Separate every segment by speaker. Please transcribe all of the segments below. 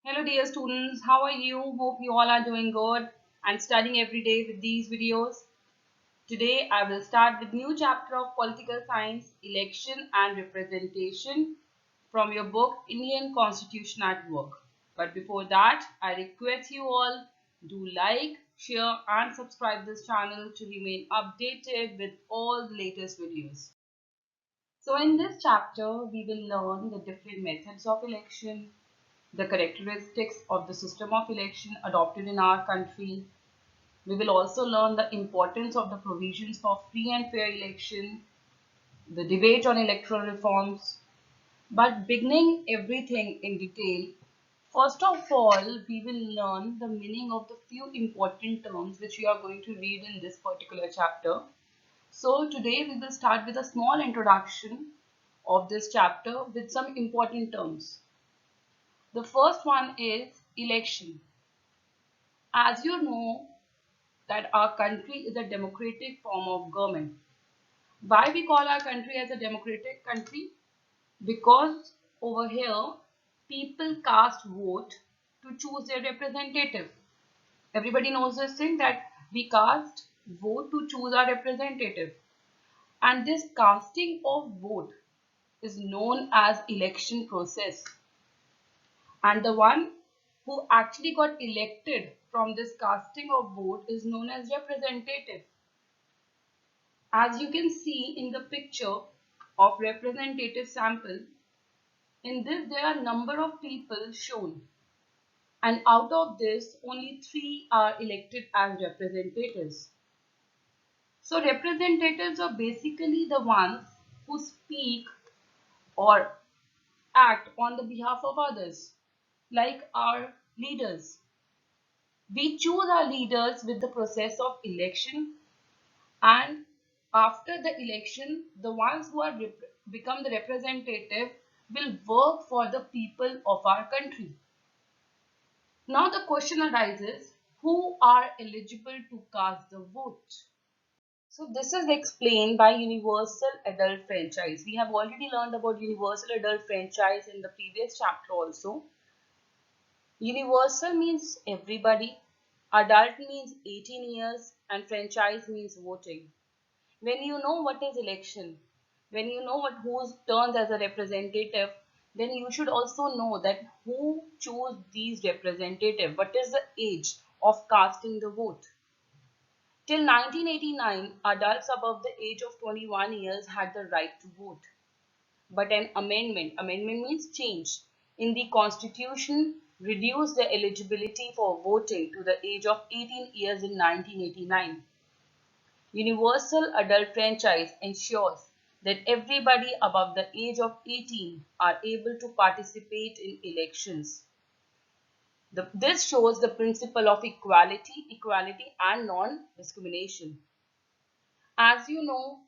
Speaker 1: Hello dear students, how are you? Hope you all are doing good and studying every day with these videos. Today I will start with new chapter of Political Science, Election and Representation from your book Indian Constitution at Work. But before that, I request you all do like, share and subscribe this channel to remain updated with all the latest videos. So in this chapter, we will learn the different methods of election, the characteristics of the system of election adopted in our country. We will also learn the importance of the provisions for free and fair election, the debate on electoral reforms. But beginning everything in detail, first of all, we will learn the meaning of the few important terms which we are going to read in this particular chapter. So today we will start with a small introduction of this chapter with some important terms. The first one is election. As you know that our country is a democratic form of government. Why we call our country as a democratic country? Because over here people cast vote to choose their representative. Everybody knows this thing that we cast vote to choose our representative. And this casting of vote is known as election process. And the one who actually got elected from this casting of vote is known as representative. As you can see in the picture of representative sample, in this there are number of people shown, and out of this only 3 are elected as representatives. So representatives are basically the ones who speak or act on the behalf of others, like our leaders. We choose our leaders with the process of election, and after the election, the ones who are become the representative will work for the people of our country. Now the question arises, who are eligible to cast the vote? So this is explained by universal adult franchise. We have already learned about universal adult franchise in the previous chapter also. Universal means everybody, adult means 18 years, and franchise means voting. When you know what is election, when you know what who's turns as a representative, then you should also know that who choose these representative, what is the age of casting the vote. Till 1989, adults above the age of 21 years had the right to vote. But an amendment means change, in the constitution reduced the eligibility for voting to the age of 18 years in 1989. Universal adult franchise ensures that everybody above the age of 18 are able to participate in elections. This shows the principle of equality and non-discrimination. As you know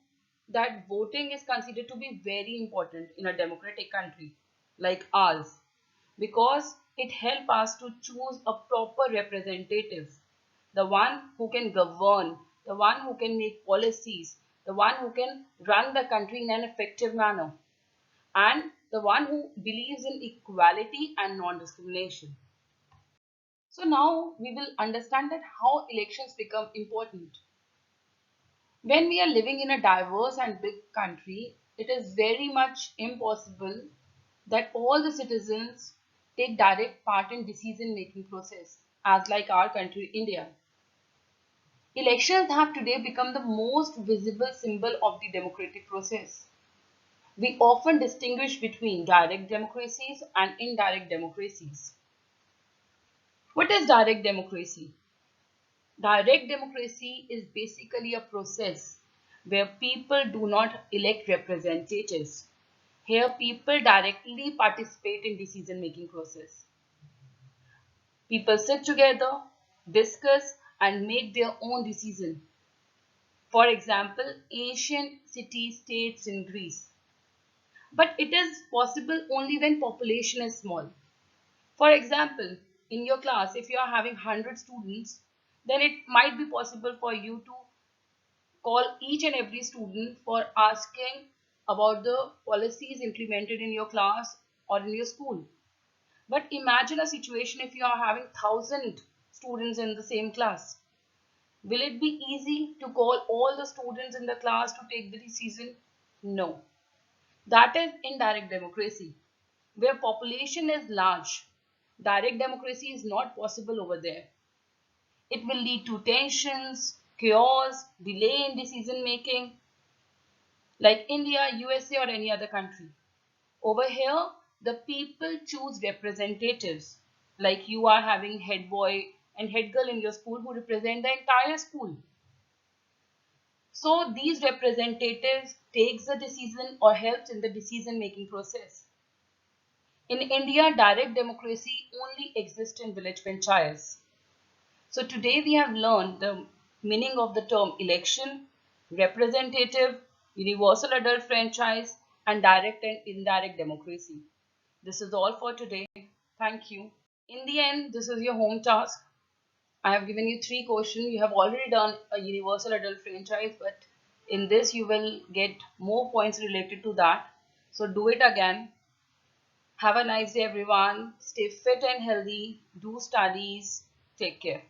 Speaker 1: that voting is considered to be very important in a democratic country like ours, because it helps us to choose a proper representative, the one who can govern, the one who can make policies, the one who can run the country in an effective manner, and the one who believes in equality and non-discrimination. So now we will understand that how elections become important. When we are living in a diverse and big country, it is very much impossible that all the citizens take direct part in decision making process, as like our country India. Elections have today become the most visible symbol of the democratic process. We often distinguish between direct democracies and indirect democracies. What is direct democracy? Direct democracy is basically a process where people do not elect representatives. Here people directly participate in decision making process. People sit together, discuss and make their own decision. For example, ancient city-states in Greece. But it is possible only when population is small. For example, in your class, if you are having 100 students, then it might be possible for you to call each and every student for asking about the policies implemented in your class or in your school. But imagine a situation if you are having 1,000 students in the same class. Will it be easy to call all the students in the class to take the decision? No. That is indirect democracy. Where population is large, direct democracy is not possible over there. It will lead to tensions, chaos, delay in decision making, like India, USA, or any other country. Over here, the people choose representatives, like you are having head boy and head girl in your school who represent the entire school. So these representatives takes the decision or helps in the decision making process. In India, direct democracy only exists in village panchayats. So today we have learned the meaning of the term election, representative, universal adult franchise, and direct and indirect democracy. This is all for today. Thank you. In the end, this is your home task. I have given you 3 questions. You have already done a universal adult franchise, but in this you will get more points related to that. So do it again. Have a nice day, everyone. Stay fit and healthy. Do studies. Take care.